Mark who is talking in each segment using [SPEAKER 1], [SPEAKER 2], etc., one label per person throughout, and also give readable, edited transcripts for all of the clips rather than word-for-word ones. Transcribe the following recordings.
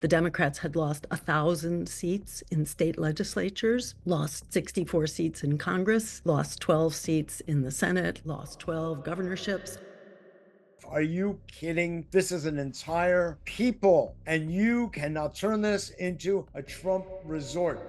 [SPEAKER 1] The Democrats had lost 1,000 seats in state legislatures, lost 64 seats in Congress, lost 12 seats in the Senate, lost 12 governorships.
[SPEAKER 2] Are you kidding? This is an entire people, and you cannot turn this into a Trump resort.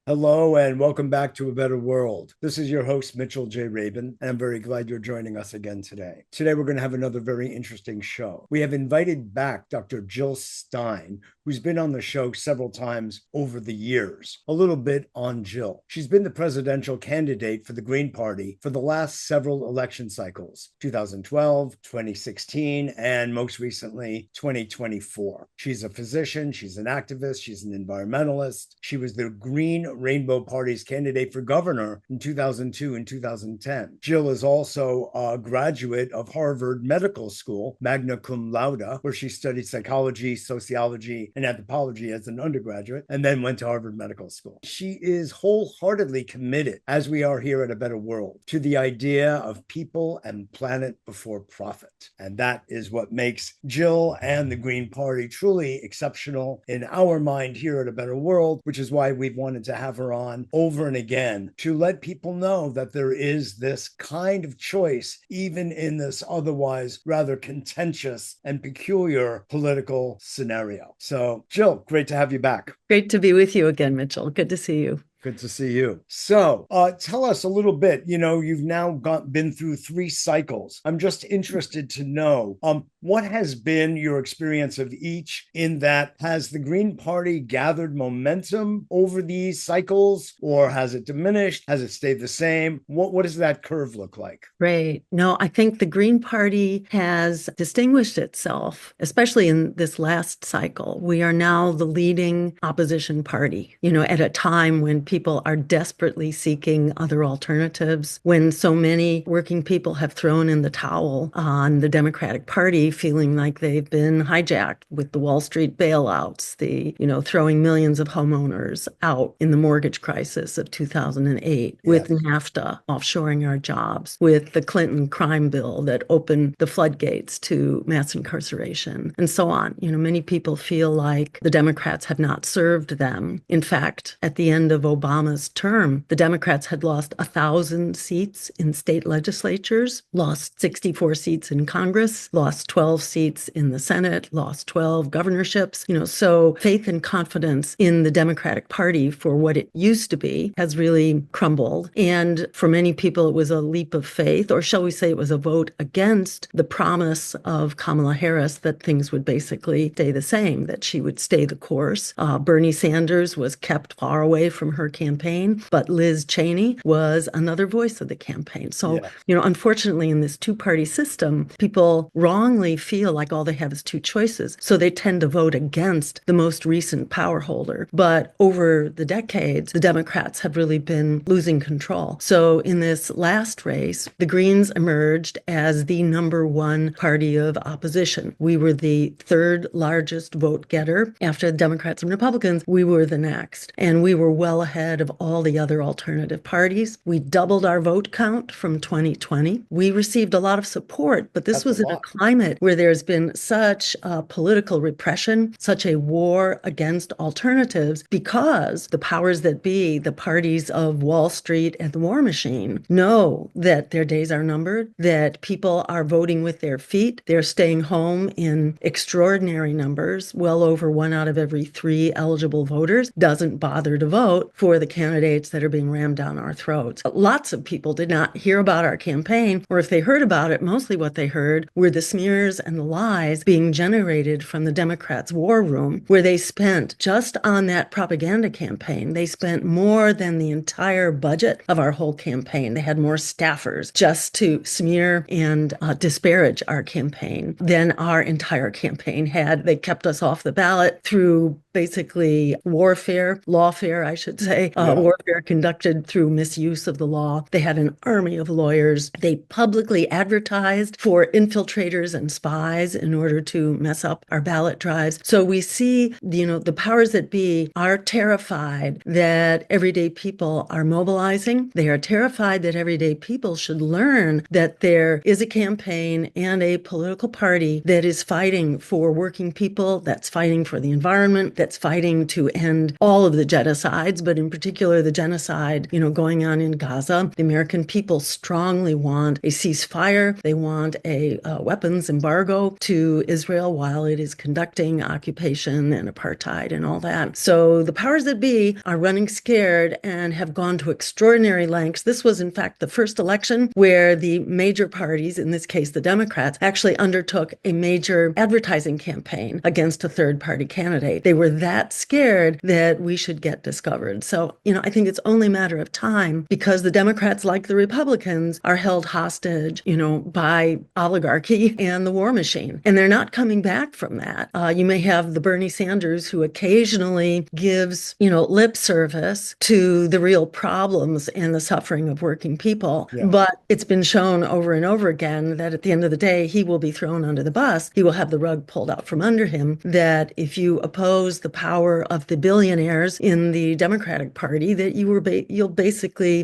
[SPEAKER 2] Hello and welcome back to A Better World. This is your host, Mitchell J. Rabin, and I'm very glad you're joining us again today. Today, we're going to have another very interesting show. We have invited back Dr. Jill Stein, who's been on the show several times over the years. A little bit on Jill. She's been the presidential candidate for the Green Party for the last several election cycles, 2012, 2016, and most recently, 2024. She's a physician, she's an activist, she's an environmentalist. She was the Green Rainbow Party's candidate for governor in 2002 and 2010. Jill is also a graduate of Harvard Medical School, magna cum laude, where she studied psychology, sociology, and anthropology as an undergraduate, and then went to Harvard Medical School. She is wholeheartedly committed, as we are here at A Better World, to the idea of people and planet before profit. And that is what makes Jill and the Green Party truly exceptional in our mind here at A Better World, which is why we've wanted to have her on over and again to let people know that there is this kind of choice, even in this otherwise rather contentious and peculiar political scenario. So, Jill, great to have you back.
[SPEAKER 1] Great to be with you again, Mitchell. Good to see you.
[SPEAKER 2] Good to see you. So, tell us a little bit. You've now been through 3 cycles. I'm just interested to know what has been your experience of each. In that, has the Green Party gathered momentum over these cycles, or has it diminished? Has it stayed the same? What does that curve look like?
[SPEAKER 1] Right. No, I think the Green Party has distinguished itself, especially in this last cycle. We are now the leading opposition party, at a time when people are desperately seeking other alternatives, when so many working people have thrown in the towel on the Democratic Party, feeling like they've been hijacked with the Wall Street bailouts, the, throwing millions of homeowners out in the mortgage crisis of 2008, with
[SPEAKER 2] Yes.
[SPEAKER 1] NAFTA offshoring our jobs, with the Clinton crime bill that opened the floodgates to mass incarceration, and so on. Many people feel like the Democrats have not served them. In fact, at the end of Obama's term, the Democrats had lost 1,000 seats in state legislatures, lost 64 seats in Congress, lost 12 seats in the Senate, lost 12 governorships. So faith and confidence in the Democratic Party for what it used to be has really crumbled. And for many people, it was a leap of faith, or shall we say it was a vote against the promise of Kamala Harris that things would basically stay the same, that she would stay the course. Bernie Sanders was kept far away from her campaign, but Liz Cheney was another voice of the campaign. So,
[SPEAKER 2] Yeah.
[SPEAKER 1] Unfortunately, in this two-party system, people wrongly feel like all they have is two choices. So they tend to vote against the most recent power holder. But over the decades, the Democrats have really been losing control. So in this last race, the Greens emerged as the #1 party of opposition. We were the third largest vote getter. After the Democrats and Republicans, we were the next. And we were well ahead of all the other alternative parties. We doubled our vote count from 2020. We received a lot of support, but this
[SPEAKER 2] That's a
[SPEAKER 1] was in a
[SPEAKER 2] lot.
[SPEAKER 1] climate where there's been such political repression, such a war against alternatives, because the powers that be, the parties of Wall Street and the war machine, know that their days are numbered, that people are voting with their feet. They're staying home in extraordinary numbers. Well over 1 out of every 3 eligible voters doesn't bother to vote for the candidates that are being rammed down our throats. Lots of people did not hear about our campaign, or if they heard about it, mostly what they heard were the smears and the lies being generated from the Democrats' war room, where they spent, just on that propaganda campaign, they spent more than the entire budget of our whole campaign. They had more staffers just to smear and disparage our campaign than our entire campaign had. They kept us off the ballot through basically warfare, lawfare, I should say, say,
[SPEAKER 2] Yeah.
[SPEAKER 1] warfare conducted through misuse of the law. They had an army of lawyers. They publicly advertised for infiltrators and spies in order to mess up our ballot drives. So we see, the powers that be are terrified that everyday people are mobilizing. They are terrified that everyday people should learn that there is a campaign and a political party that is fighting for working people, that's fighting for the environment, that's fighting to end all of the genocides, but in particular the genocide, going on in Gaza. The American people strongly want a ceasefire. They want a weapons embargo to Israel while it is conducting occupation and apartheid and all that. So the powers that be are running scared and have gone to extraordinary lengths. This was, in fact, the first election where the major parties, in this case the Democrats, actually undertook a major advertising campaign against a third-party candidate. They were that scared that we should get discovered. So, I think it's only a matter of time because the Democrats, like the Republicans, are held hostage, by oligarchy and the war machine. And they're not coming back from that. You may have the Bernie Sanders who occasionally gives, lip service to the real problems and the suffering of working people.
[SPEAKER 2] Yeah.
[SPEAKER 1] But it's been shown over and over again that at the end of the day, he will be thrown under the bus. He will have the rug pulled out from under him, that if you oppose the power of the billionaires in the Democratic Party, that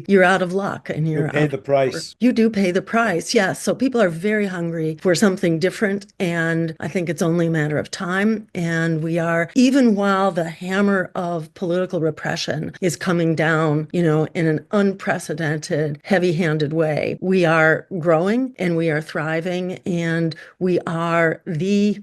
[SPEAKER 1] you're out of luck and
[SPEAKER 2] You'll
[SPEAKER 1] you're
[SPEAKER 2] pay
[SPEAKER 1] out
[SPEAKER 2] the
[SPEAKER 1] of power.
[SPEAKER 2] price.
[SPEAKER 1] You do pay the price, yes. So people are very hungry for something different, and I think it's only a matter of time. And we are, even while the hammer of political repression is coming down, in an unprecedented, heavy-handed way, we are growing and we are thriving, and we are the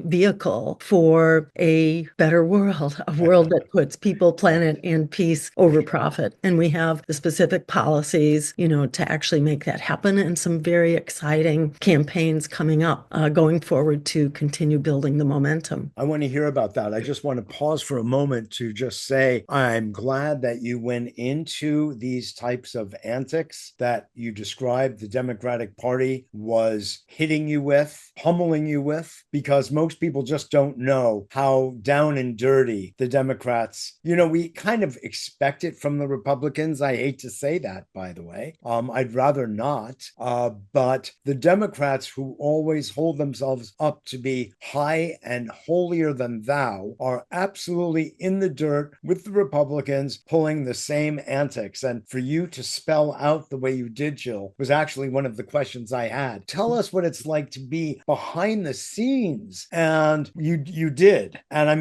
[SPEAKER 1] vehicle for a better world, a world that puts people, planet, and peace over profit. And we have the specific policies, to actually make that happen, and some very exciting campaigns coming up going forward to continue building the momentum.
[SPEAKER 2] I want to hear about that. I just want to pause for a moment to just say, I'm glad that you went into these types of antics that you described the Democratic Party was hitting you with, pummeling you with, because most people just don't know how down and dirty the Democrats, we kind of expect it from the Republicans. I hate to say that, by the way. I'd rather not. But the Democrats, who always hold themselves up to be high and holier than thou, are absolutely in the dirt with the Republicans pulling the same antics. And for you to spell out the way you did, Jill, was actually one of the questions I had. Tell us what it's like to be behind the scenes. And you did. And I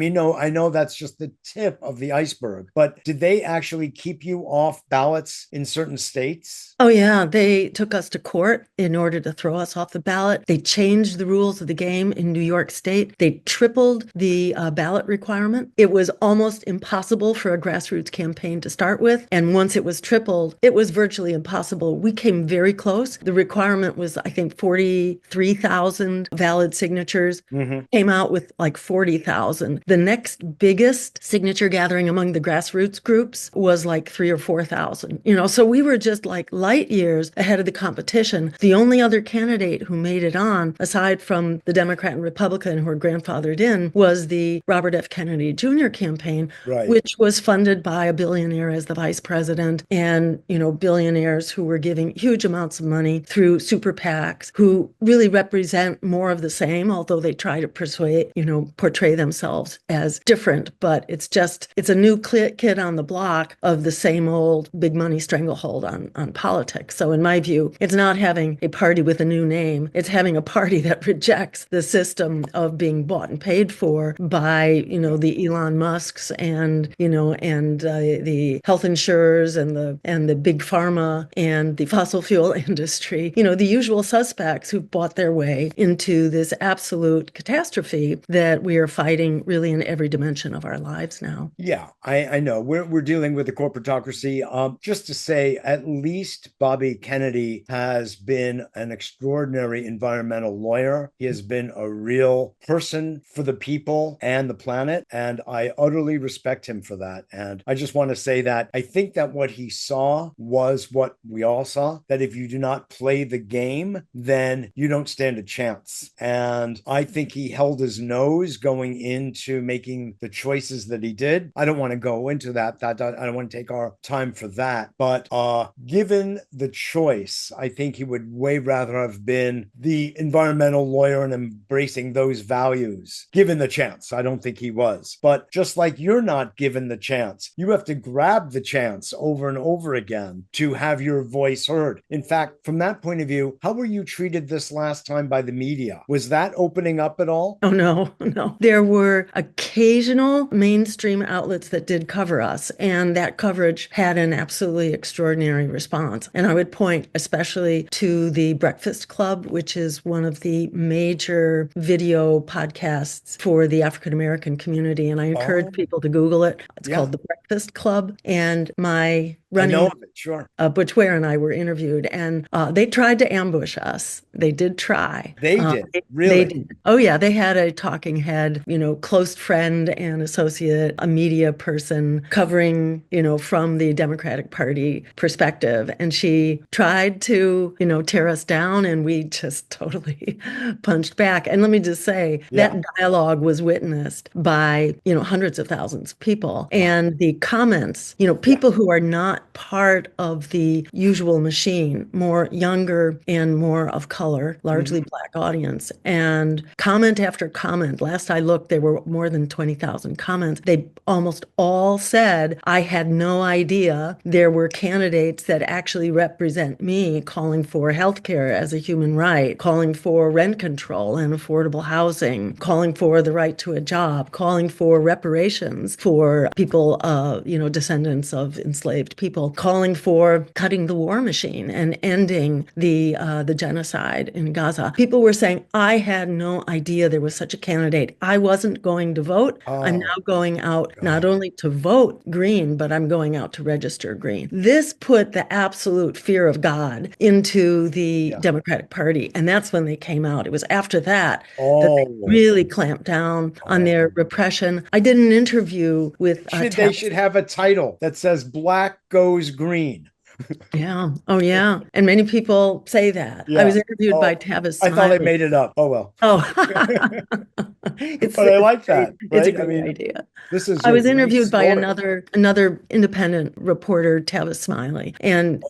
[SPEAKER 2] know that's just the tip of the iceberg, but did they actually keep you off ballots in certain states?
[SPEAKER 1] Oh, yeah. They took us to court in order to throw us off the ballot. They changed the rules of the game in New York State. They tripled the ballot requirement. It was almost impossible for a grassroots campaign to start with. And once it was tripled, it was virtually impossible. We came very close. The requirement was, I think, 43,000 valid signatures.
[SPEAKER 2] Mm-hmm.
[SPEAKER 1] Came out with like 40,000. The next biggest signature gathering among the grassroots groups was like 3 or 4,000. So we were just like light years ahead of the competition. The only other candidate who made it on, aside from the Democrat and Republican who were grandfathered in, was the Robert F. Kennedy Jr. campaign,
[SPEAKER 2] Right.
[SPEAKER 1] which was funded by a billionaire as the vice president, and, billionaires who were giving huge amounts of money through super PACs, who really represent more of the same, although they try to portray themselves as different. But it's a new kid on the block of the same old big money stranglehold on politics. So in my view, it's not having a party with a new name. It's having a party that rejects the system of being bought and paid for by, the Elon Musks and, the health insurers and the big pharma and the fossil fuel industry, the usual suspects who've bought their way into this absolute catastrophe that we are fighting really in every dimension of our lives now.
[SPEAKER 2] Yeah, I know. We're dealing with a corporatocracy. Just to say, at least Bobby Kennedy has been an extraordinary environmental lawyer. He has been a real person for the people and the planet, and I utterly respect him for that. And I just want to say that I think that what he saw was what we all saw, that if you do not play the game, then you don't stand a chance. And I think he held his nose going into making the choices that he did. I don't want to go into into that. I don't want to take our time for that. But given the choice, I think he would way rather have been the environmental lawyer and embracing those values, given the chance. I don't think he was. But just like you're not given the chance, you have to grab the chance over and over again to have your voice heard. In fact, from that point of view, how were you treated this last time by the media? Was that opening up at all?
[SPEAKER 1] Oh, no, no. There were occasional mainstream outlets that did cover us, and that coverage had an absolutely extraordinary response. And I would point especially to the Breakfast Club, which is one of the major video podcasts for the African American community. And I encourage people to Google it. It's called The Breakfast Club. And my running,
[SPEAKER 2] I know of it, sure.
[SPEAKER 1] Butch Ware and I were interviewed, and they tried to ambush us. They did try.
[SPEAKER 2] They did, really?
[SPEAKER 1] They did. Oh, yeah. They had a talking head, close friend and associate, a media person covering, from the Democratic Party perspective. And she tried to, tear us down, and we just totally punched back. And let me just say, that dialogue was witnessed by, hundreds of thousands of people. And the comments, people who are not part of the usual machine, more younger and more of color, largely Black audience, and comment after comment. Last I looked, there were more than 20,000 comments. They almost all said, I had no idea there were candidates that actually represent me calling for healthcare as a human right, calling for rent control and affordable housing, calling for the right to a job, calling for reparations for people, descendants of enslaved people, calling for cutting the war machine and ending the genocide in Gaza. People were saying, I had no idea there was such a candidate. I wasn't going to vote. I'm now going out not only to vote Green, but I'm going out to register Green. This put the absolute fear of God into the Democratic Party. And that's when they came out. It was after that that they really clamped down on their repression. I did an interview with
[SPEAKER 2] they should have a title that says Black Goes Green.
[SPEAKER 1] Yeah. Oh, yeah. And many people say that. I was interviewed by Tavis Smiley.
[SPEAKER 2] I thought I made it up. Oh, well.
[SPEAKER 1] Oh,
[SPEAKER 2] but I like that. Right?
[SPEAKER 1] It's a great idea.
[SPEAKER 2] I
[SPEAKER 1] was interviewed by another independent reporter, Tavis Smiley, and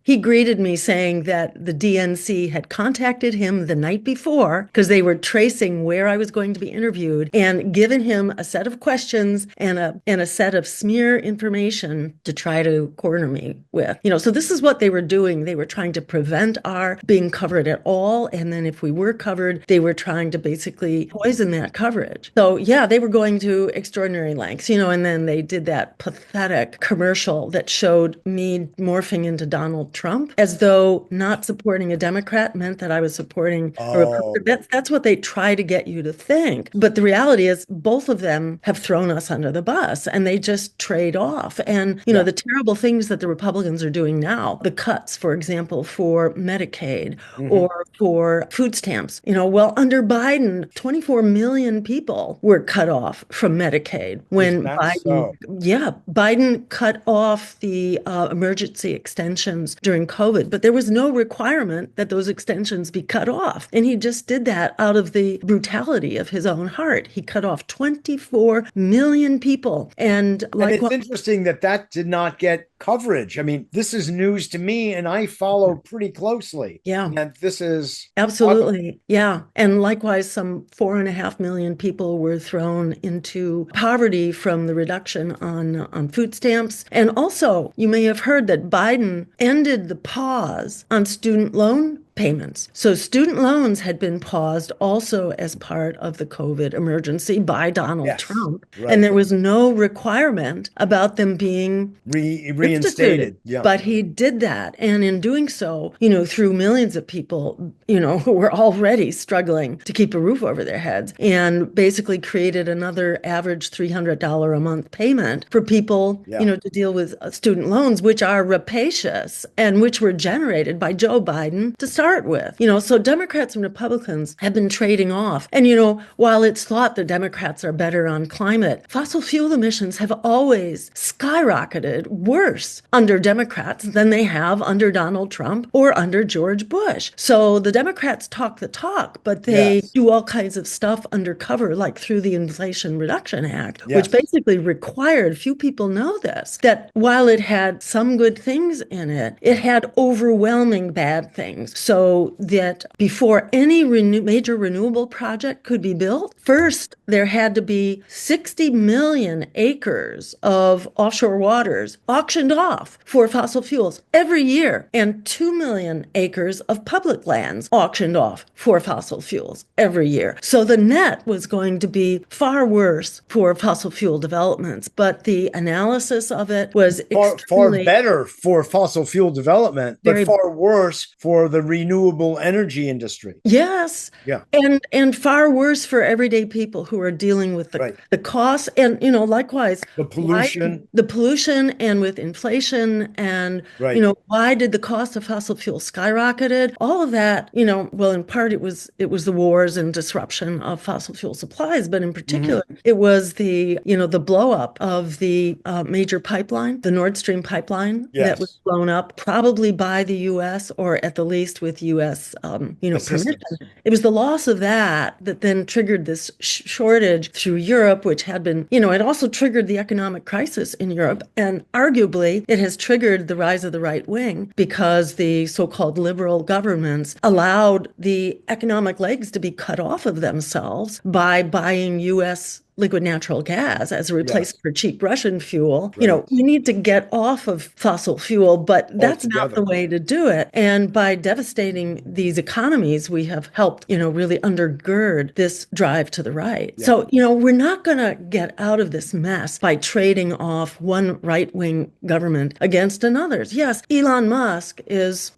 [SPEAKER 1] he greeted me saying that the DNC had contacted him the night before because they were tracing where I was going to be interviewed and given him a set of questions and a set of smear information to try to corner me with. So this is what they were doing. They were trying to prevent our being covered at all. And then if we were covered, they were trying to basically poison that coverage. So they were going to extraordinary lengths, and then they did that pathetic commercial that showed me morphing into Donald Trump as though not supporting a Democrat meant that I was supporting a Republican. That's what they try to get you to think. But the reality is both of them have thrown us under the bus and they just trade off. And, the terrible things that the Republicans are doing now, the cuts, for example, for Medicaid or for food stamps, under Biden, 24 million people were cut off from Medicaid when Biden cut off the emergency extensions during COVID, but there was no requirement that those extensions be cut off. And he just did that out of the brutality of his own heart. He cut off 24 million people. And
[SPEAKER 2] it's interesting that did not get coverage. I mean, this is news to me and I follow pretty closely.
[SPEAKER 1] Yeah.
[SPEAKER 2] And this is
[SPEAKER 1] absolutely. Yeah. And likewise, some 4.5 million people were thrown into poverty from the reduction on food stamps. And also, you may have heard that Biden ended the pause on student loan payments. So student loans had been paused also as part of the COVID emergency by Donald Trump. Right. And there was no requirement about them being
[SPEAKER 2] reinstated. Yeah.
[SPEAKER 1] But he did that. And in doing so, threw millions of people, who were already struggling to keep a roof over their heads and basically created another average $300 a month payment for people, to deal with student loans, which are rapacious and which were generated by Joe Biden to start start with. So Democrats and Republicans have been trading off. And, while it's thought the Democrats are better on climate, fossil fuel emissions have always skyrocketed worse under Democrats than they have under Donald Trump or under George Bush. So the Democrats talk the talk, but they
[SPEAKER 2] Yes.
[SPEAKER 1] do all kinds of stuff undercover, like through the Inflation Reduction Act, which
[SPEAKER 2] Yes.
[SPEAKER 1] basically required, few people know this, that while it had some good things in it, it had overwhelming bad things. So that before any major renewable project could be built, first there had to be 60 million acres of offshore waters auctioned off for fossil fuels every year, and 2 million acres of public lands auctioned off for fossil fuels every year. So the net was going to be far worse for fossil fuel developments, but the analysis of it was
[SPEAKER 2] Far
[SPEAKER 1] extremely
[SPEAKER 2] better for fossil fuel development, but
[SPEAKER 1] very.
[SPEAKER 2] far worse for the renewable energy industry.
[SPEAKER 1] Yes.
[SPEAKER 2] Yeah.
[SPEAKER 1] And far worse for everyday people who are dealing with
[SPEAKER 2] Right.
[SPEAKER 1] the costs. And, likewise,
[SPEAKER 2] The
[SPEAKER 1] why
[SPEAKER 2] pollution.
[SPEAKER 1] the pollution and with inflation and,
[SPEAKER 2] Right.
[SPEAKER 1] why did the cost of fossil fuel skyrocketed? All of that, well, in part it was the wars and disruption of fossil fuel supplies, but in particular, it was the blow up of the major pipeline, the Nord Stream pipeline that was
[SPEAKER 2] Yes.
[SPEAKER 1] blown up probably by the U.S. or at the least with U.S. Permission.
[SPEAKER 2] Assistance.
[SPEAKER 1] It was the loss of that then triggered this shortage through Europe, which had been, it also triggered the economic crisis in Europe. And arguably, it has triggered the rise of the right wing because the so-called liberal governments allowed the economic legs to be cut off of themselves by buying U.S. liquid natural gas as a replacement
[SPEAKER 2] Yes.
[SPEAKER 1] for cheap Russian fuel.
[SPEAKER 2] Right.
[SPEAKER 1] We need to get off of fossil fuel, but that's not the
[SPEAKER 2] Altogether.
[SPEAKER 1] way to do it. And by devastating these economies, we have helped, really undergird this drive to the right.
[SPEAKER 2] Yeah.
[SPEAKER 1] So, we're not going to get out of this mess by trading off one right-wing government against another's. Yes, Elon Musk is,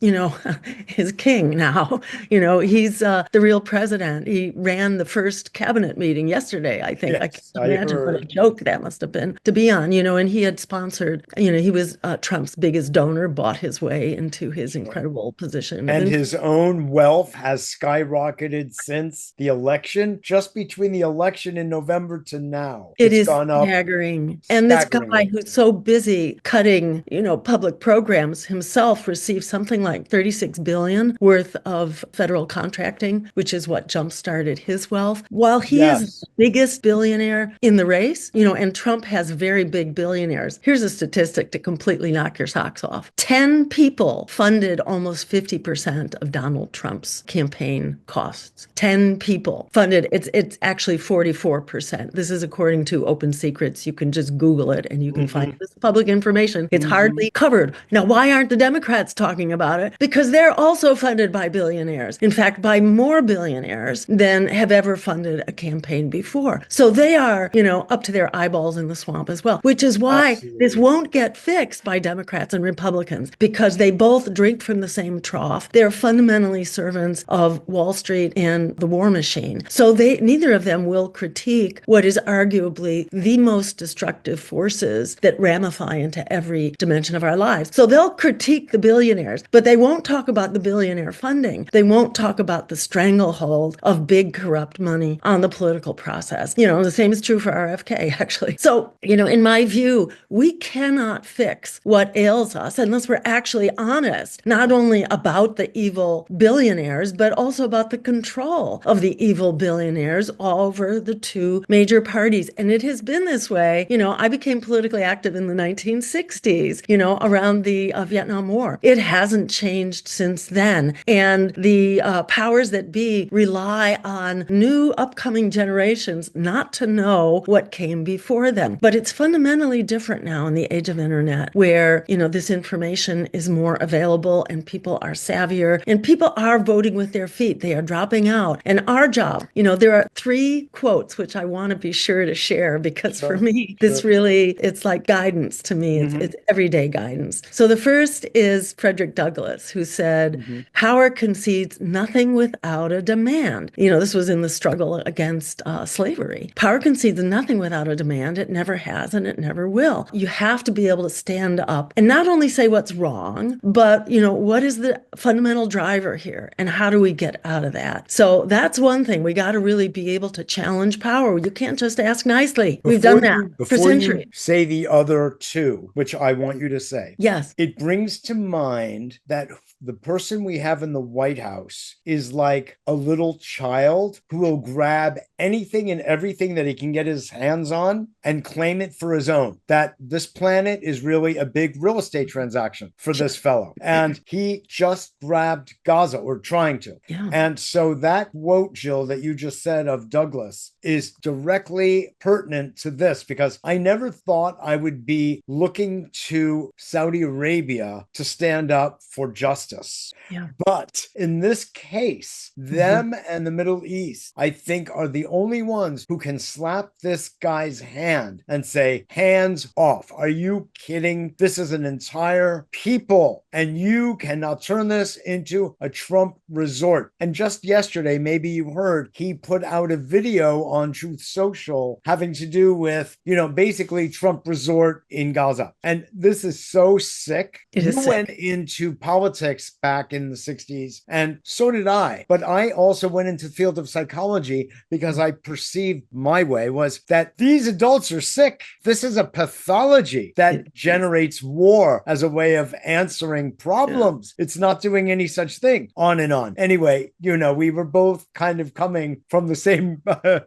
[SPEAKER 1] is king now. He's the real president. He ran the first cabinet meeting yesterday, I think.
[SPEAKER 2] Yes,
[SPEAKER 1] I
[SPEAKER 2] I
[SPEAKER 1] imagine what a
[SPEAKER 2] heard.
[SPEAKER 1] joke that must have been to be on, and he had sponsored, he was Trump's biggest donor, bought his way into his
[SPEAKER 2] Sure.
[SPEAKER 1] incredible position of
[SPEAKER 2] And
[SPEAKER 1] influence.
[SPEAKER 2] his own wealth has skyrocketed since the election. Just between the election in November to now,
[SPEAKER 1] It
[SPEAKER 2] it's
[SPEAKER 1] is
[SPEAKER 2] gone up
[SPEAKER 1] staggering. And this guy
[SPEAKER 2] staggeringly.
[SPEAKER 1] who's so busy cutting, public programs himself received something like 36 billion worth of federal contracting, which is what jump-started his wealth. While he is the
[SPEAKER 2] Yes.
[SPEAKER 1] biggest billionaire in the race, and Trump has very big billionaires. Here's a statistic to completely knock your socks off. 10 people funded almost 50% of Donald Trump's campaign costs. 10 people funded. It's actually 44%. This is according to Open Secrets. You can just Google it and you can find this public information. It's hardly covered. Now, why aren't the Democrats talking about it? Because they're also funded by billionaires. In fact, by more billionaires than have ever funded a campaign before. So they are, up to their eyeballs in the swamp as well, which is why this
[SPEAKER 2] Absolutely.
[SPEAKER 1] won't get fixed by Democrats and Republicans because they both drink from the same trough. They're fundamentally servants of Wall Street and the war machine. So neither of them will critique what is arguably the most destructive forces that ramify into every dimension of our lives. So they'll critique the billionaires, but they won't talk about the billionaire funding. They won't talk about the stranglehold of big corrupt money on the political process. The same is true for RFK, actually. So, in my view, we cannot fix what ails us unless we're actually honest, not only about the evil billionaires, but also about the control of the evil billionaires over the two major parties. And it has been this way. I became politically active in the 1960s, around the Vietnam War. It hasn't changed since then. And the powers that be rely on new upcoming generations not to know what came before them. But it's fundamentally different now in the age of internet, where, this information is more available and people are savvier and people are voting with their feet. They are dropping out. And our job, there are 3 quotes which I want to be sure to share because for me, this really, it's like guidance to me. It's everyday guidance. So the first is Frederick Douglass, who said, power concedes nothing without a demand. This was in the struggle against slavery. Power Power concedes nothing without a demand. It never has and it never will. You have to be able to stand up and not only say what's wrong, but, what is the fundamental driver here and how do we get out of that? So that's one thing. We got to really be able to challenge power. You can't just ask nicely. We've done that for
[SPEAKER 2] Before you
[SPEAKER 1] centuries.
[SPEAKER 2] say the other two, which I want you to say,
[SPEAKER 1] Yes.
[SPEAKER 2] it brings to mind that the person we have in the White House is like a little child who will grab anything and everything that he can get his hands on and claim it for his own. That this planet is really a big real estate transaction for this fellow. And he just grabbed Gaza, or trying to.
[SPEAKER 1] Yeah.
[SPEAKER 2] And so that quote, Jill, that you just said of Douglas is directly pertinent to this, because I never thought I would be looking to Saudi Arabia to stand up for justice.
[SPEAKER 1] Yeah.
[SPEAKER 2] But in this case, them and the Middle East, I think, are the only ones who can slap this guy's hand and say, hands off. Are you kidding? This is an entire people, and you cannot turn this into a Trump resort. And just yesterday, maybe you heard, he put out a video on Truth Social having to do with, basically Trump resort in Gaza. And this is so sick. You went into politics back in the 60s, and so did I. But I also went into the field of psychology because I perceived my way was that these adults are sick. This is a pathology that generates war as a way of answering problems. Yeah. It's not doing any such thing, on and on. Anyway, we were both kind of coming from the same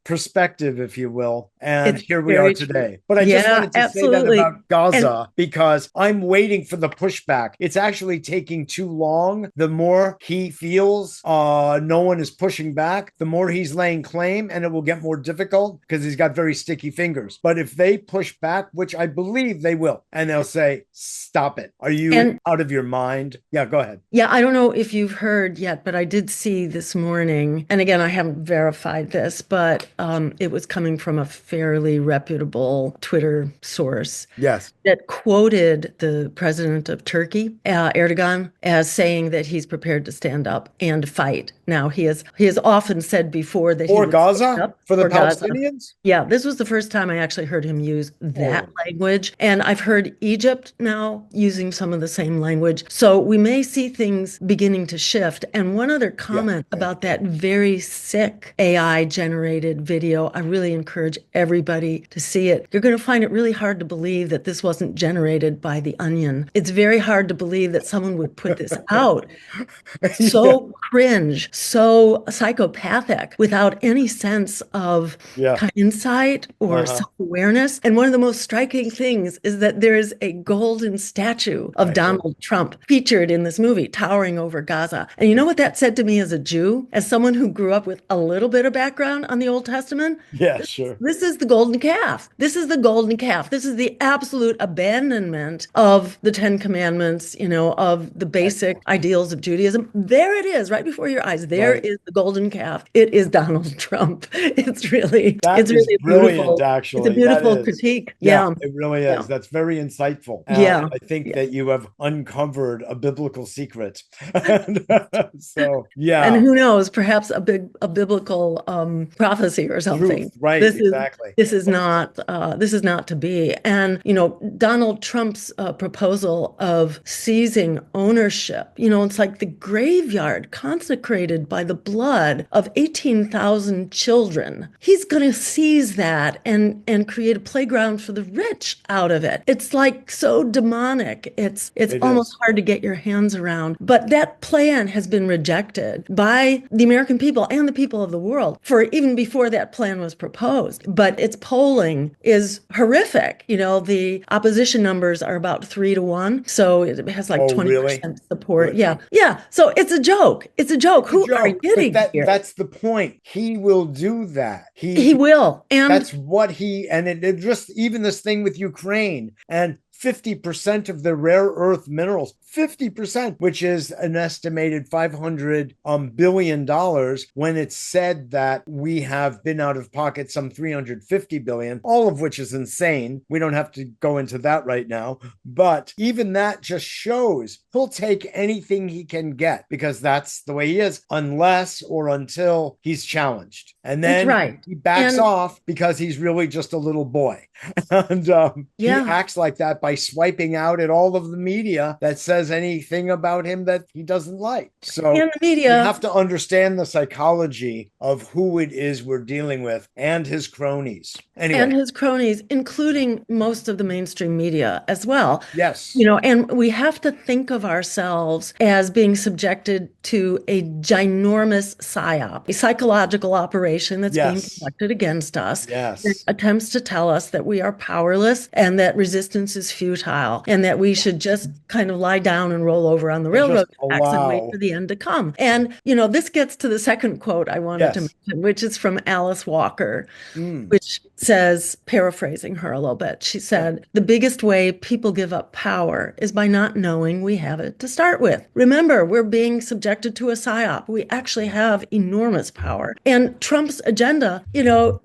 [SPEAKER 2] perspective, if you will. And here we are today. True. But I just wanted to say that about Gaza, because I'm waiting for the pushback. It's actually taking too long. The more he feels no one is pushing back, the more he's laying claim, and it will get more difficult because he's got very sticky fingers. But if they push back, which I believe they will, and they'll say, stop it. Are you out of your mind? Yeah, go ahead.
[SPEAKER 1] Yeah, I don't know if you've heard yet, but I did see this morning, and again, I haven't verified this, but it was coming from a fairly reputable Twitter source.
[SPEAKER 2] Yes.
[SPEAKER 1] That quoted the president of Turkey, Erdogan, as saying that he's prepared to stand up and fight. Now, he has often said before that
[SPEAKER 2] for Gaza, for the Palestinians.
[SPEAKER 1] Gaza. Yeah, this was the first time I actually heard him use that language, and I've heard Egypt now using some of the same language. So we may see things beginning to shift. And one other comment about that very sick AI-generated video, I really encourage everybody to see it. You're going to find it really hard to believe that this wasn't generated by The Onion. It's very hard to believe that someone would put this out. So cringe, so psychopathic, without any sense of insight or self-awareness. And one of the most striking things is that there is a golden statue of Donald Trump featured in this movie, towering over Gaza. And you know what that said to me as a Jew, as someone who grew up with a little bit of background on the Old Testament?
[SPEAKER 2] Yeah, sure.
[SPEAKER 1] This is the golden calf. This is the golden calf. This is the absolute abandonment of the Ten Commandments, of the basic ideals of Judaism. There it is, right before your eyes. There is the golden calf. It is Donald Trump. It's really
[SPEAKER 2] brilliant, beautiful. Actually,
[SPEAKER 1] it's a beautiful critique. Yeah,
[SPEAKER 2] it really is. That's very insightful. And I think that you have uncovered a biblical secret. So
[SPEAKER 1] and who knows, perhaps a biblical prophecy or something.
[SPEAKER 2] Truth, right? Exactly.
[SPEAKER 1] This is not to be. And Donald Trump's proposal of seizing ownership. It's like the graveyard consecrated by the blood of 18,000 children. He's going to seize that and create a playground for the rich out of it. It's like so demonic. It's almost hard to get your hands around. But that plan has been rejected by the American people and the people of the world for even before that plan was proposed. But its polling is horrific. The opposition numbers are about 3-1. So it has like 20% support. Really? Yeah. So it's a joke. Who are you kidding here?
[SPEAKER 2] That's the point. He will do that.
[SPEAKER 1] He will. And
[SPEAKER 2] that's what and it just, even this thing with Ukraine. And 50% of the rare earth minerals, 50%, which is an estimated $500 billion, when it's said that we have been out of pocket some 350 billion, all of which is insane. We don't have to go into that right now. But even that just shows he'll take anything he can get because that's the way he is, unless or until he's challenged. And
[SPEAKER 1] That's
[SPEAKER 2] then
[SPEAKER 1] right.
[SPEAKER 2] he backs
[SPEAKER 1] And
[SPEAKER 2] off because he's really just a little boy. And he
[SPEAKER 1] yeah,
[SPEAKER 2] acts like that by swiping out at all of the media that says anything about him that he doesn't like. So
[SPEAKER 1] and the
[SPEAKER 2] we
[SPEAKER 1] media
[SPEAKER 2] have to understand the psychology of who it is we're dealing with and his cronies.
[SPEAKER 1] and
[SPEAKER 2] Anyway,
[SPEAKER 1] his cronies, including most of the mainstream media as well.
[SPEAKER 2] yes,
[SPEAKER 1] And we have to think of ourselves as being subjected to a ginormous psyop, a psychological operation that's being
[SPEAKER 2] yes,
[SPEAKER 1] conducted against us that
[SPEAKER 2] yes.
[SPEAKER 1] attempts to tell us that we are powerless and that resistance is futile and that we should just kind of lie down and roll over on the
[SPEAKER 2] And just
[SPEAKER 1] railroad tracks and wait
[SPEAKER 2] allow.
[SPEAKER 1] for the end to come. And, this gets to the second quote I wanted to
[SPEAKER 2] Yes.
[SPEAKER 1] mention, which is from Alice Walker,
[SPEAKER 2] Mm,
[SPEAKER 1] which says, paraphrasing her a little bit, she
[SPEAKER 2] yeah.
[SPEAKER 1] said, the biggest way people give up power is by not knowing we have it to start with. Remember, we're being subjected to a psyop. We actually have enormous power. And Trump's agenda,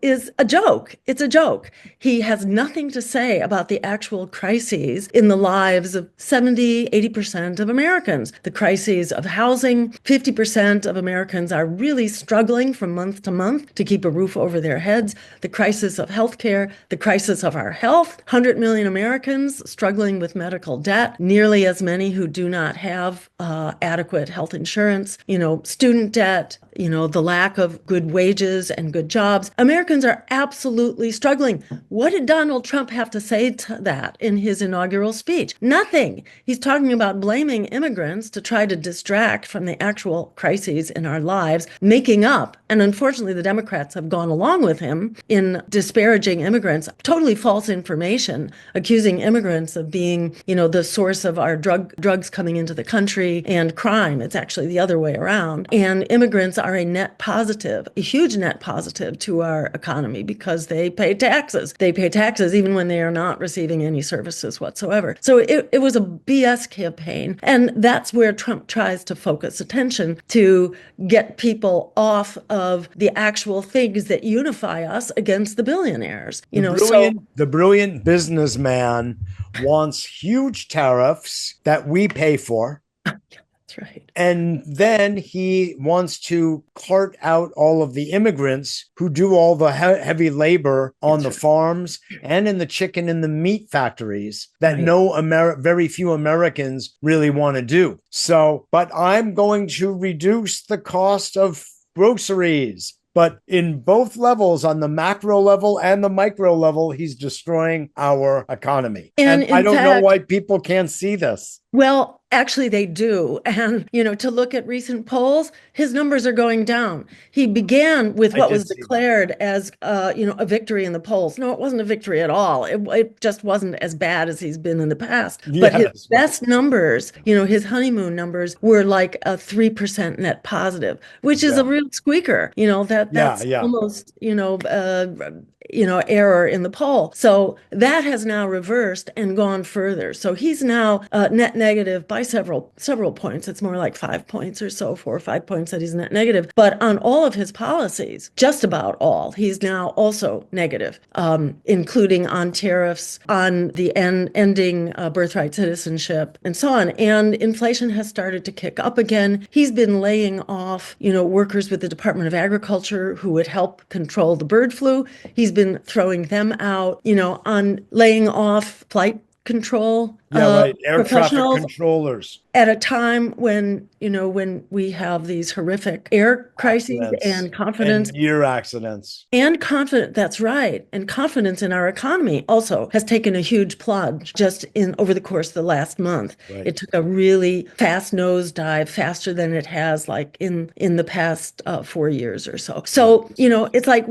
[SPEAKER 1] is a joke. It's a joke. He has nothing to say about the actual crises in the lives of 70, 80% of Americans. The crises of housing, 50% of Americans are really struggling from month to month to keep a roof over their heads. The crisis of healthcare, the crisis of our health, 100 million Americans struggling with medical debt, nearly as many who do not have adequate health insurance, student debt, the lack of good wages and good jobs. Americans are absolutely struggling. What did Donald Trump have to say to that in his inaugural speech? Nothing. He's talking about blaming immigrants to try to distract from the actual crises in our lives, making up. And unfortunately, the Democrats have gone along with him in disparaging immigrants, totally false information, accusing immigrants of being, the source of our drugs coming into the country and crime. It's actually the other way around. And immigrants are a net positive, a huge net positive to our economy because they pay taxes. They pay taxes even when they are not receiving any services whatsoever. So it was a BS campaign. And that's where Trump tries to focus attention to get people off of the actual things that unify us against the billionaires.
[SPEAKER 2] The brilliant businessman wants huge tariffs that we pay for.
[SPEAKER 1] That's right.
[SPEAKER 2] And then he wants to cart out all of the immigrants who do all the heavy labor on the farms and in the chicken and the meat factories that
[SPEAKER 1] Right.
[SPEAKER 2] very few Americans really want to do. So, but I'm going to reduce the cost of groceries. But in both levels, on the macro level and the micro level, he's destroying our economy.
[SPEAKER 1] And
[SPEAKER 2] And I
[SPEAKER 1] in
[SPEAKER 2] don't know
[SPEAKER 1] fact,
[SPEAKER 2] why people can't see this.
[SPEAKER 1] well, actually, they do. And, to look at recent polls, his numbers are going down. He began with
[SPEAKER 2] I
[SPEAKER 1] what
[SPEAKER 2] did
[SPEAKER 1] was
[SPEAKER 2] see that.
[SPEAKER 1] declared as, a victory in the polls. No, it wasn't a victory at all. It just wasn't as bad as he's been in the past. But his
[SPEAKER 2] Yes, right.
[SPEAKER 1] best numbers, his honeymoon numbers were like a 3% net positive, which is a
[SPEAKER 2] Yeah.
[SPEAKER 1] real squeaker.
[SPEAKER 2] Yeah.
[SPEAKER 1] That's
[SPEAKER 2] Yeah.
[SPEAKER 1] almost, error in the poll. So that has now reversed and gone further. So he's now net negative by several points. It's more like 5 points or so, 4 or 5 points that he's net negative. But on all of his policies, just about all, he's now also negative, including on tariffs, on the ending birthright citizenship, and so on. And inflation has started to kick up again. He's been laying off, workers with the Department of Agriculture who would help control the bird flu. He's been throwing them out, on laying off flight control
[SPEAKER 2] Yeah, right. Air traffic
[SPEAKER 1] professionals
[SPEAKER 2] controllers,
[SPEAKER 1] at a time when we have these horrific air crises
[SPEAKER 2] accidents,
[SPEAKER 1] and confidence
[SPEAKER 2] and near accidents.
[SPEAKER 1] that's right. And confidence in our economy also has taken a huge plunge just in over the course of the last month.
[SPEAKER 2] Right.
[SPEAKER 1] It took a really fast nosedive, faster than it has like in the past 4 years or so. So, it's like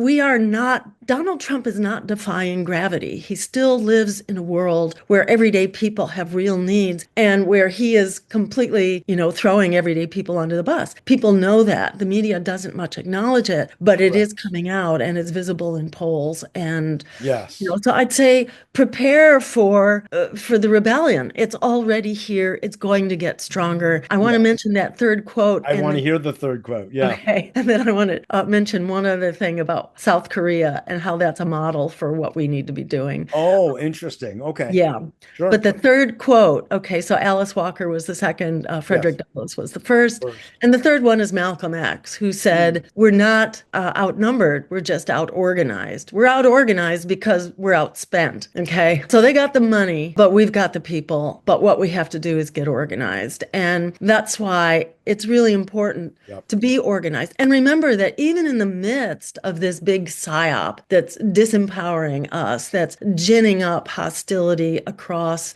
[SPEAKER 1] Donald Trump is not defying gravity. He still lives in a world where everyday people have real needs, and where he is completely, throwing everyday people under the bus. People know that. The media doesn't much acknowledge it, but it is
[SPEAKER 2] Correct.
[SPEAKER 1] coming out and it's visible in polls. And
[SPEAKER 2] Yes.
[SPEAKER 1] so I'd say prepare for the rebellion. It's already here. It's going to get stronger. I want to
[SPEAKER 2] Yes.
[SPEAKER 1] mention that third quote,
[SPEAKER 2] I
[SPEAKER 1] and
[SPEAKER 2] want to
[SPEAKER 1] then
[SPEAKER 2] hear the third quote. Yeah.
[SPEAKER 1] okay, and then I want to mention one other thing about South Korea and how that's a model for what we need to be doing.
[SPEAKER 2] Oh, interesting. Okay.
[SPEAKER 1] Yeah. But
[SPEAKER 2] Sure.
[SPEAKER 1] the third quote, okay, so Alice Walker was the second, Frederick
[SPEAKER 2] Yes.
[SPEAKER 1] Douglass was the first.
[SPEAKER 2] First.
[SPEAKER 1] And the third one is Malcolm X, who
[SPEAKER 2] Mm.
[SPEAKER 1] said, we're not outnumbered, we're just out organized. We're out organized because we're outspent. Okay. So they got the money, but we've got the people. But what we have to do is get organized. And that's why it's really important
[SPEAKER 2] Yep.
[SPEAKER 1] to be organized. And remember that even in the midst of this big psyop that's disempowering us, that's ginning up hostility across,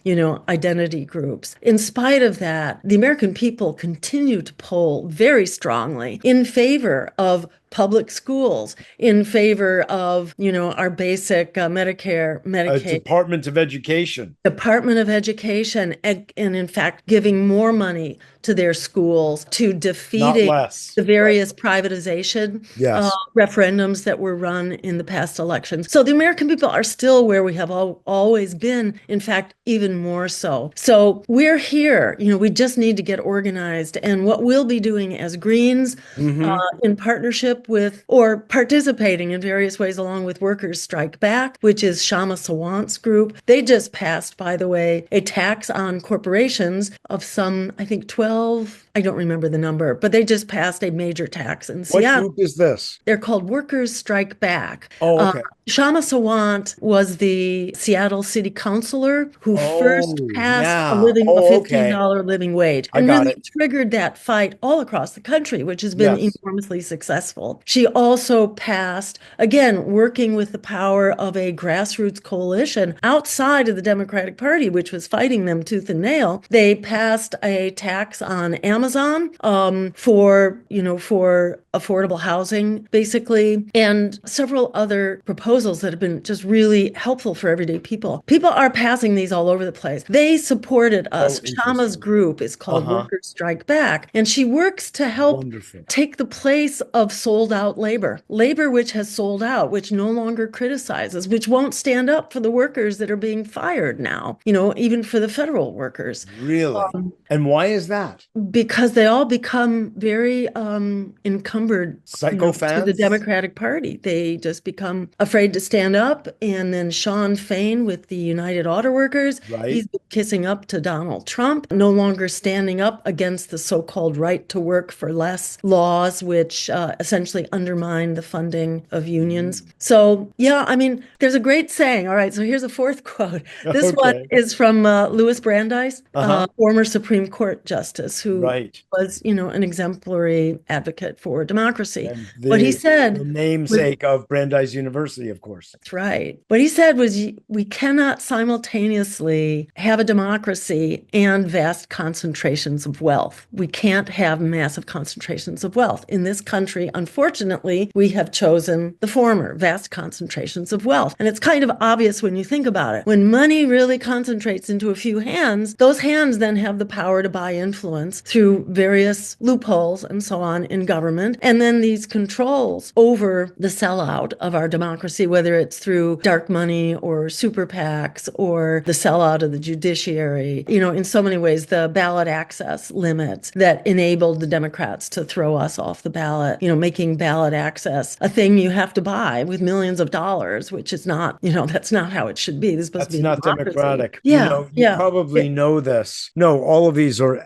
[SPEAKER 1] identity groups, in spite of that, the American people continue to poll very strongly in favor of public schools, in favor of, our basic Medicare,
[SPEAKER 2] A
[SPEAKER 1] Medicaid,
[SPEAKER 2] Department of Education.
[SPEAKER 1] Department of Education, and in fact, giving more money to their schools, to
[SPEAKER 2] Not
[SPEAKER 1] defeating
[SPEAKER 2] less.
[SPEAKER 1] the
[SPEAKER 2] Right.
[SPEAKER 1] various privatization
[SPEAKER 2] Yes.
[SPEAKER 1] referendums that were run in the past elections. So the American people are still where we have always been, in fact, even more so. So we're here. We just need to get organized. And what we'll be doing as Greens,
[SPEAKER 2] Mm-hmm.
[SPEAKER 1] in partnership with or participating in various ways along with Workers Strike Back, which is Shama Sawant's group. They just passed, by the way, a tax on corporations of some, I think, 12, I don't remember the number, but they just passed a major tax in
[SPEAKER 2] What
[SPEAKER 1] Seattle.
[SPEAKER 2] group is this?
[SPEAKER 1] They're called Workers Strike Back.
[SPEAKER 2] Oh, okay.
[SPEAKER 1] Shama Sawant was the Seattle city councilor who first
[SPEAKER 2] Oh,
[SPEAKER 1] passed a
[SPEAKER 2] yeah. Oh, okay.
[SPEAKER 1] $15 living wage
[SPEAKER 2] I
[SPEAKER 1] and
[SPEAKER 2] got
[SPEAKER 1] really
[SPEAKER 2] it.
[SPEAKER 1] triggered that fight all across the country, which has been
[SPEAKER 2] Yes.
[SPEAKER 1] enormously successful. She also passed, again, working with the power of a grassroots coalition outside of the Democratic Party, which was fighting them tooth and nail. They passed a tax on Amazon for affordable housing, basically, and several other proposals that have been just really helpful for everyday people. People are passing these all over the place. They supported us.
[SPEAKER 2] So
[SPEAKER 1] Shama's
[SPEAKER 2] interesting.
[SPEAKER 1] group is called
[SPEAKER 2] Uh-huh.
[SPEAKER 1] Workers Strike Back, and she works to help
[SPEAKER 2] Wonderful.
[SPEAKER 1] take the place of sold out labor which has sold out, which no longer criticizes, which won't stand up for the workers that are being fired now, even for the federal workers.
[SPEAKER 2] Really? And why is that?
[SPEAKER 1] Because they all become very encumbered, to the
[SPEAKER 2] Sycophants?
[SPEAKER 1] Democratic Party. They just become afraid to stand up. And then Sean Fain with the United Auto Workers,
[SPEAKER 2] Right.
[SPEAKER 1] he's been kissing up to Donald Trump, no longer standing up against the so-called right to work for less laws, which essentially undermine the funding of unions. So, yeah, I mean, there's a great saying. All right, so here's a fourth quote. This one
[SPEAKER 2] Okay.
[SPEAKER 1] is from Louis Brandeis,
[SPEAKER 2] Uh-huh.
[SPEAKER 1] former Supreme Court justice who
[SPEAKER 2] Right.
[SPEAKER 1] was, an exemplary advocate for democracy.
[SPEAKER 2] And
[SPEAKER 1] What he
[SPEAKER 2] the
[SPEAKER 1] said was,
[SPEAKER 2] namesake of Brandeis University, of course.
[SPEAKER 1] that's right. What he said was, we cannot simultaneously have a democracy and vast concentrations of wealth. We can't have massive concentrations of wealth. In this country, unfortunately, we have chosen the former, vast concentrations of wealth. And it's kind of obvious when you think about it. When money really concentrates into a few hands, those hands then have the power to buy influence through various loopholes and so on in government. And then these controls over the sellout of our democracy, whether it's through dark money or super PACs or the sellout of the judiciary, in so many ways, the ballot access limits that enabled the Democrats to throw us off the ballot, making ballot access a thing you have to buy with millions of dollars, which is not, that's not how it should be. This is supposed to
[SPEAKER 2] That's
[SPEAKER 1] be a
[SPEAKER 2] not
[SPEAKER 1] democracy.
[SPEAKER 2] democratic.
[SPEAKER 1] Yeah,
[SPEAKER 2] You
[SPEAKER 1] yeah.
[SPEAKER 2] probably know this. No, all of these are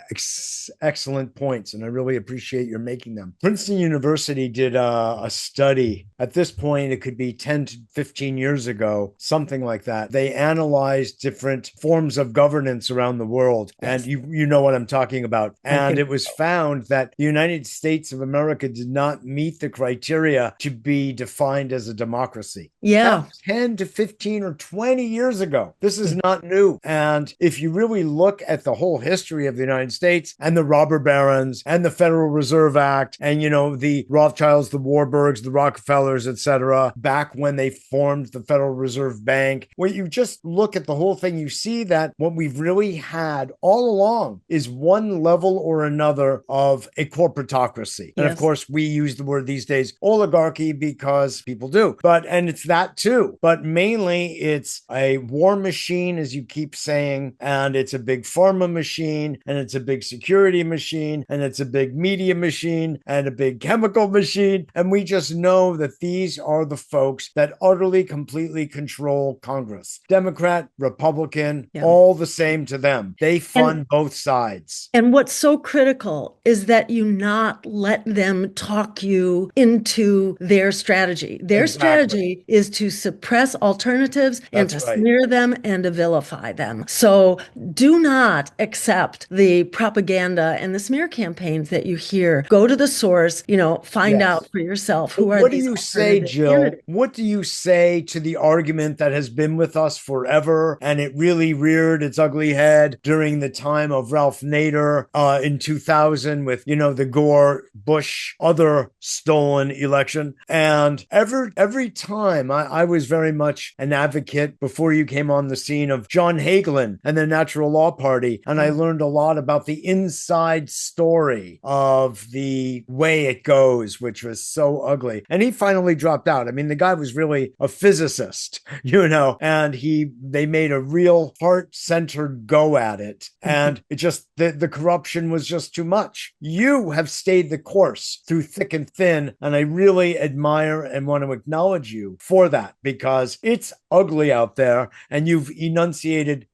[SPEAKER 2] excellent points, and I really appreciate your making them. Princeton University did a study. At this point, it could be 10 to 15 years ago, something like that. They analyzed different forms of governance around the world, and
[SPEAKER 1] Yes.
[SPEAKER 2] you know what I'm talking about.
[SPEAKER 1] I
[SPEAKER 2] And
[SPEAKER 1] think
[SPEAKER 2] it was found that the United States of America did not meet meet the criteria to be defined as a democracy. That
[SPEAKER 1] Yeah.
[SPEAKER 2] was 10 to 15 or 20 years ago. This is not new. And if you really look at the whole history of the United States and the robber barons and the Federal Reserve Act and, the Rothschilds, the Warburgs, the Rockefellers, etc., back when they formed the Federal Reserve Bank, when you just look at the whole thing, you see that what we've really had all along is one level or another of a corporatocracy. And of
[SPEAKER 1] Yes.
[SPEAKER 2] course, we use the word these days oligarchy because people do. And it's that too. But mainly it's a war machine, as you keep saying, and it's a big pharma machine, and it's a big security machine, and it's a big media machine, and a big chemical machine. And we just know that these are the folks that utterly, completely control Congress. Democrat, Republican,
[SPEAKER 1] Yeah.
[SPEAKER 2] all the same to them. They fund
[SPEAKER 1] And
[SPEAKER 2] both sides.
[SPEAKER 1] And what's so critical is that you not let them talk you into their strategy. Their
[SPEAKER 2] Exactly.
[SPEAKER 1] strategy is to suppress alternatives and
[SPEAKER 2] That's
[SPEAKER 1] to
[SPEAKER 2] right.
[SPEAKER 1] smear them and to vilify them. So do not accept the propaganda and the smear campaigns that you hear. Go to the source, find
[SPEAKER 2] Yes.
[SPEAKER 1] out for yourself
[SPEAKER 2] But
[SPEAKER 1] who are
[SPEAKER 2] what do
[SPEAKER 1] these
[SPEAKER 2] you say,
[SPEAKER 1] alternative
[SPEAKER 2] Jill?
[SPEAKER 1] candidates.
[SPEAKER 2] What do you say to the argument that has been with us forever and it really reared its ugly head during the time of Ralph Nader in 2000 with, the Gore Bush other stolen election? And every time I was very much an advocate before you came on the scene of John Hagelin and the Natural Law Party. And I learned a lot about the inside story of the way it goes, which was so ugly. And he finally dropped out. I mean, the guy was really a physicist, and they made a real heart-centered go at it. And it just, the corruption was just too much. You have stayed the course through thick and thin. And I really admire and want to acknowledge you for that, because it's ugly out there. And you've enunciated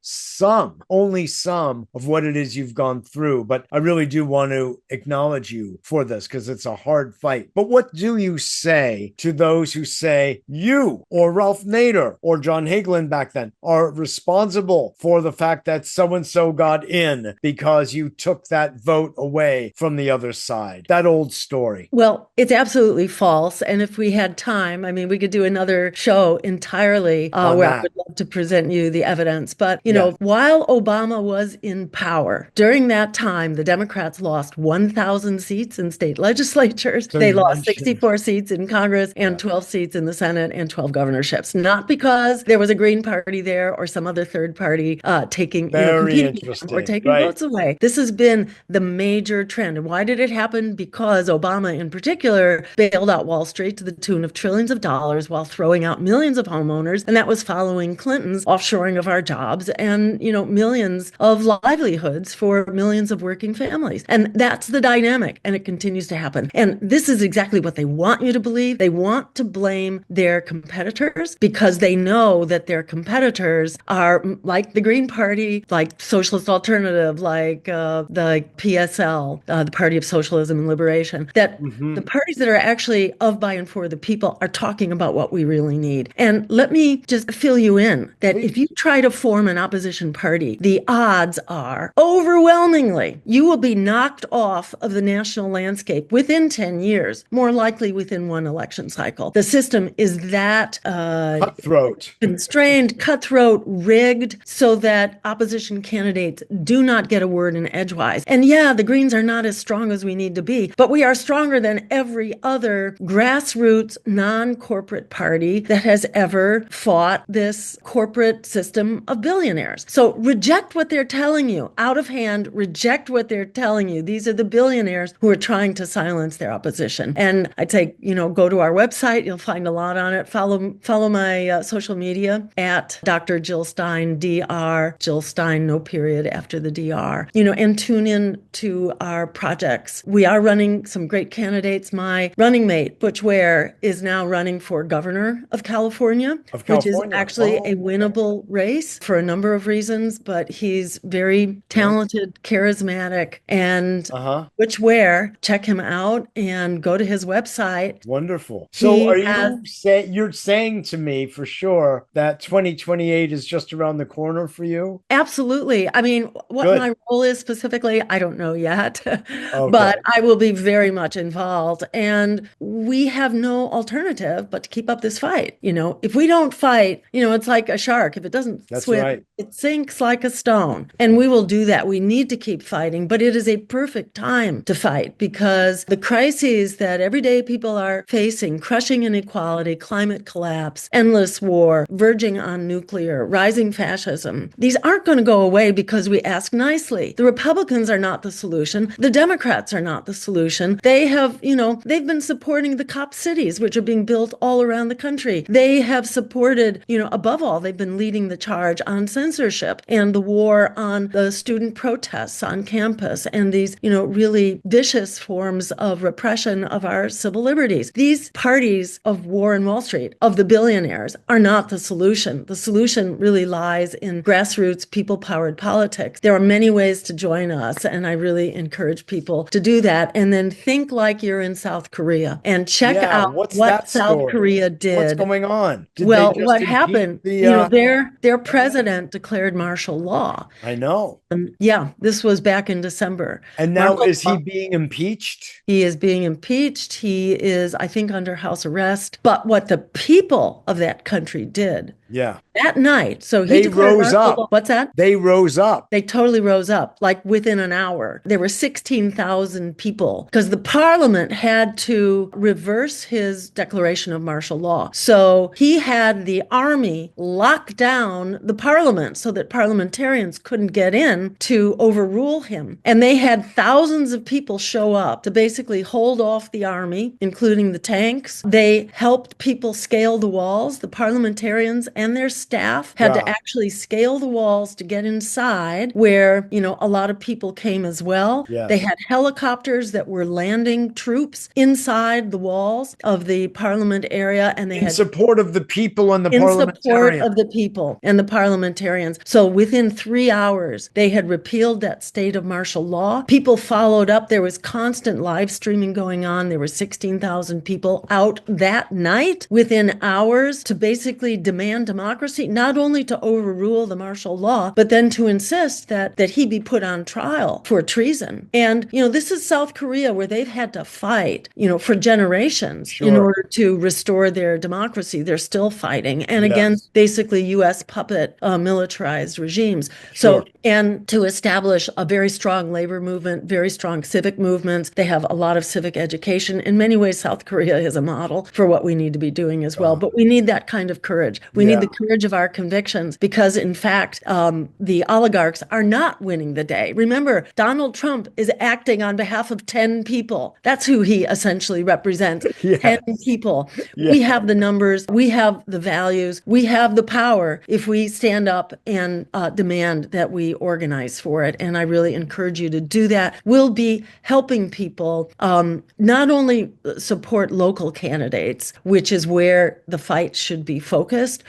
[SPEAKER 2] only some of what it is you've gone through. But I really do want to acknowledge you for this, because it's a hard fight. But what do you say to those who say you or Ralph Nader or John Hagelin back then are responsible for the fact that so-and-so got in because you took that vote away from the other side? That old story.
[SPEAKER 1] Well, it's absolutely false. And if we had time, I mean, we could do another show entirely where I would love to present you the evidence. But, while Obama was in power, during that time, the Democrats lost 1,000 seats in state legislatures.
[SPEAKER 2] So
[SPEAKER 1] they
[SPEAKER 2] you
[SPEAKER 1] lost
[SPEAKER 2] mentioned
[SPEAKER 1] 64 seats in Congress and 12 seats in the Senate and 12 governorships. Not because there was a Green Party there or some other third party competing with them or taking votes away. This has been the major trend. And why did it happen? Because Obama in particular bailed out Wall Street to the tune of trillions of dollars while throwing out millions of homeowners. And that was following Clinton's offshoring of our jobs and, millions of livelihoods for millions of working families. And that's the dynamic. And it continues to happen. And this is exactly what they want you to believe. They want to blame their competitors because they know that their competitors are like the Green Party, like Socialist Alternative, like the PSL, the Party of Socialism and Liberation, that the parties that are actually of, by, and for the people are talking about what we really need. And let me just fill you in that if you try to form an opposition party, the odds are overwhelmingly you will be knocked off of the national landscape within 10 years, more likely within one election cycle. The system is that
[SPEAKER 2] cutthroat,
[SPEAKER 1] constrained, cutthroat, rigged, so that opposition candidates do not get a word in edgewise. And yeah, the Greens are not as strong as we need to be, but we are stronger than every other grassroots, non-corporate party that has ever fought this corporate system of billionaires. So reject what they're telling you. Out of hand, reject what they're telling you. These are the billionaires who are trying to silence their opposition. And I'd say, go to our website. You'll find a lot on it. Follow my social media at Dr. Jill Stein, DR, Jill Stein, no period after the DR, and tune in to our projects. We are running some great candidates. My running mate, Butch Ware, is now running for governor of California, which is actually a winnable race for a number of reasons, but he's very talented, charismatic, and Butch Ware, check him out and go to his website.
[SPEAKER 2] Wonderful. So you're saying to me for sure that 2028 is just around the corner for you?
[SPEAKER 1] Absolutely. I mean, what my role is specifically, I don't know yet, but I will be very much involved difficult. And we have no alternative but to keep up this fight. If we don't fight, it's like a shark. If it doesn't
[SPEAKER 2] That's
[SPEAKER 1] swim,
[SPEAKER 2] right.
[SPEAKER 1] it sinks like a stone. And we will do that. We need to keep fighting, but it is a perfect time to fight because the crises that everyday people are facing, crushing inequality, climate collapse, endless war, verging on nuclear, rising fascism, these aren't going to go away because we ask nicely. The Republicans are not the solution. The Democrats are not the solution. They have, they've been supporting the cop cities, which are being built all around the country. They have supported, above all, they've been leading the charge on censorship and the war on the student protests on campus and these, really vicious forms of repression of our civil liberties. These parties of war in Wall Street, of the billionaires, are not the solution. The solution really lies in grassroots, people-powered politics. There are many ways to join us, and I really encourage people to do that. And then think like you're in South Korea and check out
[SPEAKER 2] What's
[SPEAKER 1] what
[SPEAKER 2] that
[SPEAKER 1] South
[SPEAKER 2] story?
[SPEAKER 1] Korea
[SPEAKER 2] What's
[SPEAKER 1] did.
[SPEAKER 2] going on? Did they
[SPEAKER 1] Well,
[SPEAKER 2] just
[SPEAKER 1] what
[SPEAKER 2] impeach
[SPEAKER 1] happened,
[SPEAKER 2] the
[SPEAKER 1] their president declared martial law.
[SPEAKER 2] I know.
[SPEAKER 1] Yeah, this was back in December.
[SPEAKER 2] And now
[SPEAKER 1] Martial
[SPEAKER 2] is he
[SPEAKER 1] law.
[SPEAKER 2] being impeached?
[SPEAKER 1] He is being impeached. He is, I think, under house arrest. But what the people of that country did
[SPEAKER 2] Yeah.
[SPEAKER 1] that night, so he
[SPEAKER 2] They
[SPEAKER 1] declared
[SPEAKER 2] rose
[SPEAKER 1] martial law.
[SPEAKER 2] up.
[SPEAKER 1] What's that?
[SPEAKER 2] They rose up.
[SPEAKER 1] They totally rose up, like within an hour. There were 16,000 people because the parliament had to reverse his declaration of martial law. So he had the army lock down the parliament so that parliamentarians couldn't get in to overrule him. And they had thousands of people show up to basically hold off the army, including the tanks. They helped people scale the walls. The parliamentarians and their staff had to actually scale the walls to get inside where, a lot of people came as well.
[SPEAKER 2] Yes.
[SPEAKER 1] They had helicopters that were landing troops inside the walls of the parliament area, and they
[SPEAKER 2] in
[SPEAKER 1] had
[SPEAKER 2] support of the people and the
[SPEAKER 1] in support
[SPEAKER 2] parliamentarians.
[SPEAKER 1] of the people and the parliamentarians. So within 3 hours, they had repealed that state of martial law. People followed up. There was constant live streaming going on. There were 16,000 people out that night within hours to basically demand democracy, not only to overrule the martial law, but then to insist that he be put on trial for treason. And, this is South Korea where they've had to fight, for generations in order to restore their democracy. They're still fighting. And again, basically U.S. puppet militarized regimes. So, and to establish a very strong labor movement, very strong civic movements. They have a lot of civic education. In many ways, South Korea is a model for what we need to be doing as well. But we need that kind of courage. We need the courage of our convictions because, in fact, the oligarchs are not winning the day. Remember, Donald Trump is acting on behalf of 10 people. That's who he essentially represents. 10 people. We have the numbers. We have the values. We have the power if we stand up and demand that we organize for it. And I really encourage you to do that. We'll be helping people not only support local candidates, which is where the fight should be focused,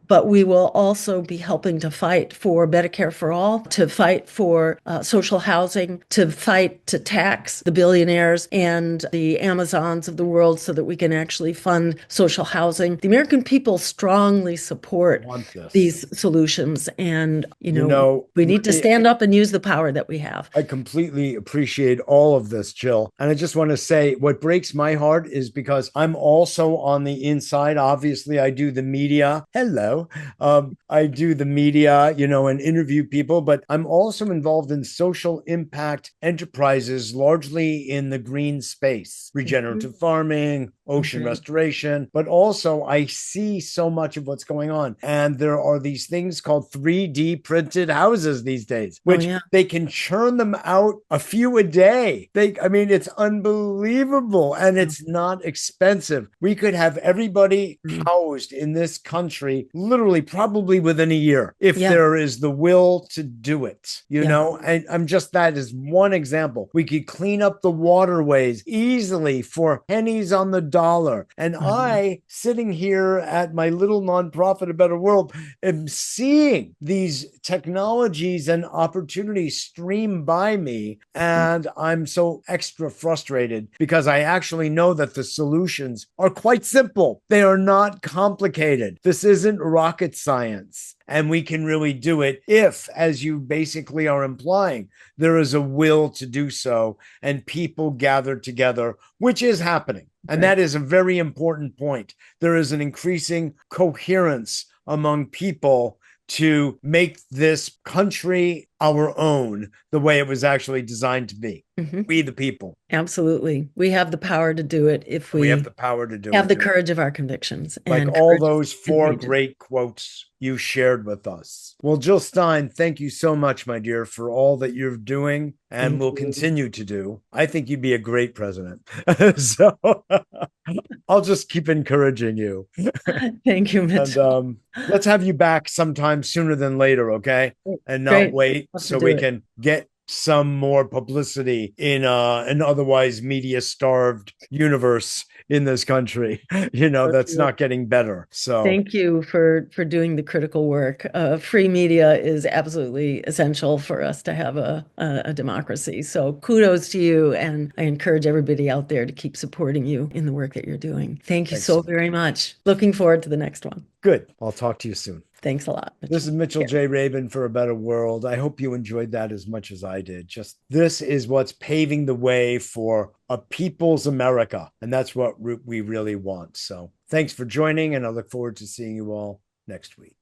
[SPEAKER 1] but we will also be helping to fight for Medicare for all, to fight for social housing, to fight to tax the billionaires and the Amazons of the world so that we can actually fund social housing. The American people strongly support these solutions. And, we need to stand up and use the power that we have.
[SPEAKER 2] I completely appreciate all of this, Jill. And I just want to say what breaks my heart is because I'm also on the inside. Obviously, I do the media. Hello. I do the media, and interview people, but I'm also involved in social impact enterprises, largely in the green space, regenerative farming, ocean restoration, but also I see so much of what's going on. And there are these things called 3D printed houses these days, which they can churn them out a few a day. It's unbelievable. And it's not expensive. We could have everybody housed in this country, literally probably within a year, if there is the will to do it, know, and that is one example. We could clean up the waterways easily for pennies on the dollar. And
[SPEAKER 1] Mhm.
[SPEAKER 2] I, sitting here at my little nonprofit, A Better World, am seeing these technologies and opportunities stream by me. And I'm so extra frustrated because I actually know that the solutions are quite simple. They are not complicated. This isn't rocket science. And we can really do it if, as you basically are implying, there is a will to do so and people gather together, which is happening. And
[SPEAKER 1] Right.
[SPEAKER 2] that is a very important point. There is an increasing coherence among people to make this country our own the way it was actually designed to be.
[SPEAKER 1] Mhm.
[SPEAKER 2] We, the people,
[SPEAKER 1] Absolutely. We have the power to do it if
[SPEAKER 2] and we have
[SPEAKER 1] we
[SPEAKER 2] the power to do
[SPEAKER 1] have
[SPEAKER 2] it.
[SPEAKER 1] the courage of our convictions,
[SPEAKER 2] Like
[SPEAKER 1] and
[SPEAKER 2] all
[SPEAKER 1] courage is
[SPEAKER 2] those four
[SPEAKER 1] contagious.
[SPEAKER 2] great quotes you shared with us. Well, Jill Stein, thank you so much, my dear, for all that you're doing and
[SPEAKER 1] Thank
[SPEAKER 2] will
[SPEAKER 1] you.
[SPEAKER 2] continue to do. I think you'd be a great president. So I'll just keep encouraging you.
[SPEAKER 1] Thank you,
[SPEAKER 2] And
[SPEAKER 1] Mitchell.
[SPEAKER 2] let's have you back sometime sooner than later, okay? And not
[SPEAKER 1] Great.
[SPEAKER 2] wait
[SPEAKER 1] Love to
[SPEAKER 2] so
[SPEAKER 1] do
[SPEAKER 2] we
[SPEAKER 1] it.
[SPEAKER 2] can get some more publicity in an otherwise media starved universe in this country,
[SPEAKER 1] So
[SPEAKER 2] that's
[SPEAKER 1] true.
[SPEAKER 2] not getting better. So
[SPEAKER 1] Thank you for doing the critical work. Free media is absolutely essential for us to have a democracy. So kudos to you, and I encourage everybody out there to keep supporting you in the work that you're doing. Thank you
[SPEAKER 2] thanks
[SPEAKER 1] so
[SPEAKER 2] so much.
[SPEAKER 1] very much. Looking forward to the next one.
[SPEAKER 2] Good. I'll talk to you soon.
[SPEAKER 1] Thanks a lot,
[SPEAKER 2] This
[SPEAKER 1] Mitchell.
[SPEAKER 2] is Mitchell
[SPEAKER 1] Yeah.
[SPEAKER 2] J. Rabin for A Better World. I hope you enjoyed that as much as I did. Just this is what's paving the way for a people's America. And that's what we really want. So thanks for joining. And I look forward to seeing you all next week.